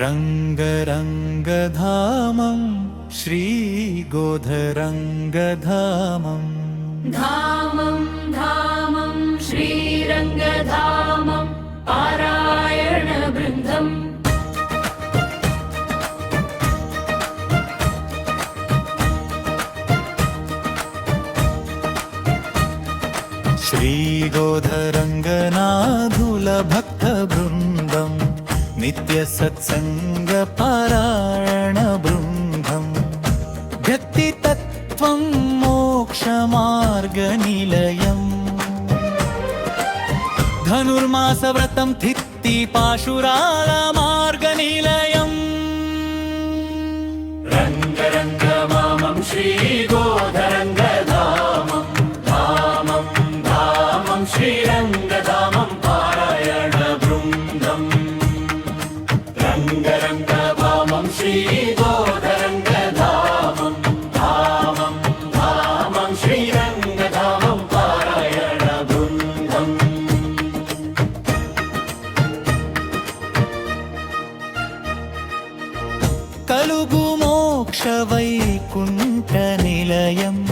रङ्गरङ्गधामं श्रीगोधरङ्गधामम् धामं धामं श्रीरङ्गधामं पारायणवृन्दम् श्रीगोधरङ्गनाथुलभक्तवृन्दम् नित्यसत्सङ्गपारायणवृन्दम् व्यक्तितत्त्वं मोक्षमार्गनिलयम् धनुर्मासव्रतं थित्तिपाशुरालमार्गनिलयम् रङ्गरङ्गमामं श्रीगोधरङ्गधामं धामं धामं श्रीरङ्गधामं पारायणवृन्दम् रङ्गरङ्गमामं श्रीगोधरङ्गधामं धामं धामं श्रीरङ्गधामं पारायणवृन्दम् कलुगु मोक्षवैकुण्ठनिलयम्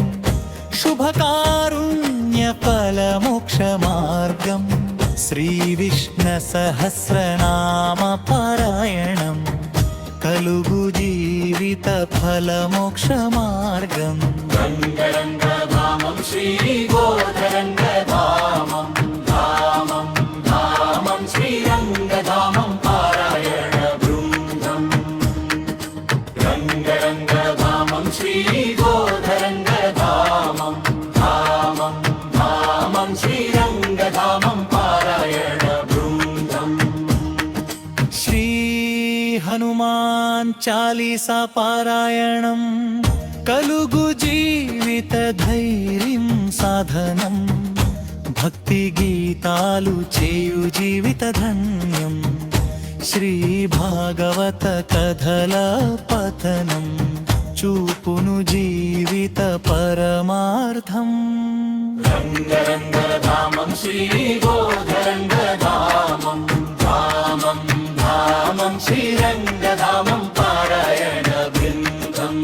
शुभकारुण्यफलमोक्षमार्गम् श्रीविष्णुसहस्रनामपारायणम् कलुगु जीवितफलमोक्षमार्गम् रङ्गरङ्गधामं श्रीगोधरङ्गधामं धामं धामं श्रीरङ्गधामं पारायणवृन्दम् रङ्गरङ्गधामं श्रीगोधरङ्गधामं धामं धामं श्रीरङ्गधामं पारायणवृन्दम् श्री हनुमान चालीसा पारायणम् कलुगु जीवितधैर्यं साधनम् भक्तिगीतालु చేయు జీవితధన్యం శ్రీ భాగవత కథల పఠనం చూపును జీవిత పరమార్థం रङ्गरङ्गधामं श्रीगोधरङ्गधामं धामं धामं श्रीरङ्गधामं पारायणवृन्दम्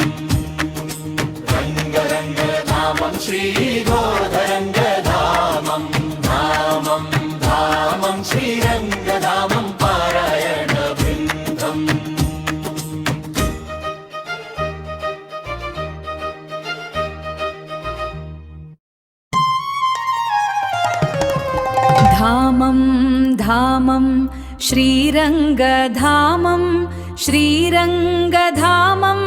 रङ्गरङ्गधामं श्रीगोधरङ्गधामं धामं धामं श्रीरङ्गधामं पारायणवृन्दम् धामं धामं श्रीरङ्गधामं श्रीरङ्गधामं